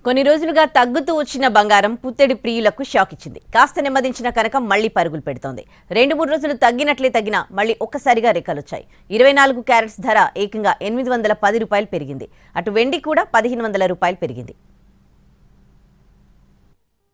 కొన్ని రోజులుగా తగ్గుతూ వచ్చిన బంగారం పుత్తడి ప్రియులకు షాక్ ఇచ్చింది. కాస్త నెమ్మదించిన కనకం మళ్లీ పరుగులు పెడుతోంది. 2-3 రోజులు తగ్గినా మళ్లీ ఒక్కసారిగా రెక్కలొచ్చాయి. 24 క్యారెట్స్ ధర ఏకంగా 810 రూపాయలు పెరిగింది. అటు వెండి కూడా 1500 రూపాయలు పెరిగింది.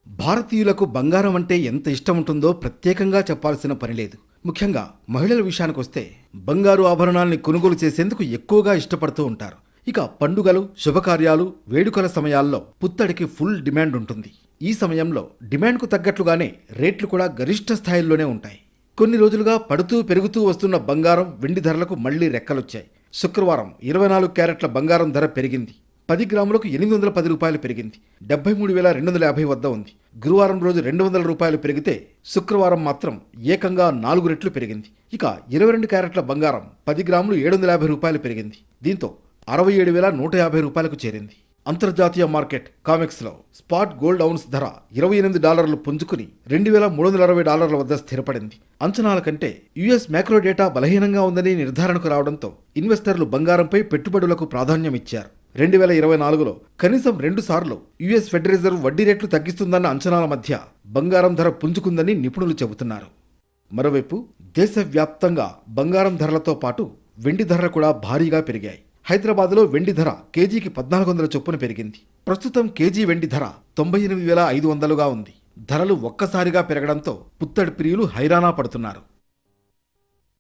భారతీయులకు బంగారం అంటే ఎంత ఇష్టం ఉంటుందో ప్రత్యేకంగా చెప్పాల్సిన పని లేదు. ముఖ్యంగా మహిళల విషయానికొస్తే బంగారు ఆభరణాల్ని కొనుగోలు చేసేందుకు ఎక్కువగా ఇష్టపడుతూ ఉంటారు. ఇక పండుగలు, శుభకార్యాలు, వేడుకల సమయాల్లో పుత్తడికి ఫుల్ డిమాండ్ ఉంటుంది. ఈ సమయంలో డిమాండ్కు తగ్గట్లుగానే రేట్లు కూడా గరిష్ట స్థాయిల్లోనే ఉంటాయి. కొన్ని రోజులుగా పడుతూ పెరుగుతూ వస్తున్న బంగారం, వెండి ధరలకు మళ్లీ రెక్కలొచ్చాయి. శుక్రవారం 24 క్యారెట్ల బంగారం ధర పెరిగింది. 10 గ్రాములకు 810 రూపాయలు పెరిగింది. 73,250 వద్ద ఉంది. గురువారం రోజు 200 రూపాయలు పెరిగితే శుక్రవారం మాత్రం ఏకంగా 4 రెట్లు పెరిగింది. ఇక 22 క్యారెట్ల బంగారం 10 గ్రాములు 750 రూపాయలు పెరిగింది. దీంతో 67,150 రూపాయలకు చేరింది. అంతర్జాతీయ మార్కెట్ కామెక్స్లో స్పాట్ గోల్డ్ ఔన్స్ ధర $28 పుంజుకుని $2,360 వద్ద స్థిరపడింది. అంచనాల కంటే యుఎస్ మ్యాక్రో డేటా బలహీనంగా ఉందని నిర్ధారణకు రావడంతో ఇన్వెస్టర్లు బంగారంపై పెట్టుబడులకు ప్రాధాన్యమిచ్చారు. 2024లో కనీసం 2 సార్లు యుఎస్ ఫెడ్ రిజర్వ్ వడ్డీ రేట్లు తగ్గిస్తుందన్న అంచనాల మధ్య బంగారం ధర పుంజుకుందని నిపుణులు చెబుతున్నారు. మరోవైపు దేశవ్యాప్తంగా బంగారం ధరలతో పాటు వెండి ధరలు కూడా భారీగా పెరిగాయి. హైదరాబాద్లో వెండి ధర కేజీకి 1400 చొప్పున పెరిగింది. ప్రస్తుతం కేజీ వెండి ధర 98,500గా ఉంది. ధరలు ఒక్కసారిగా పెరగడంతో పుత్తడి ప్రియులు హైరానా పడుతున్నారు.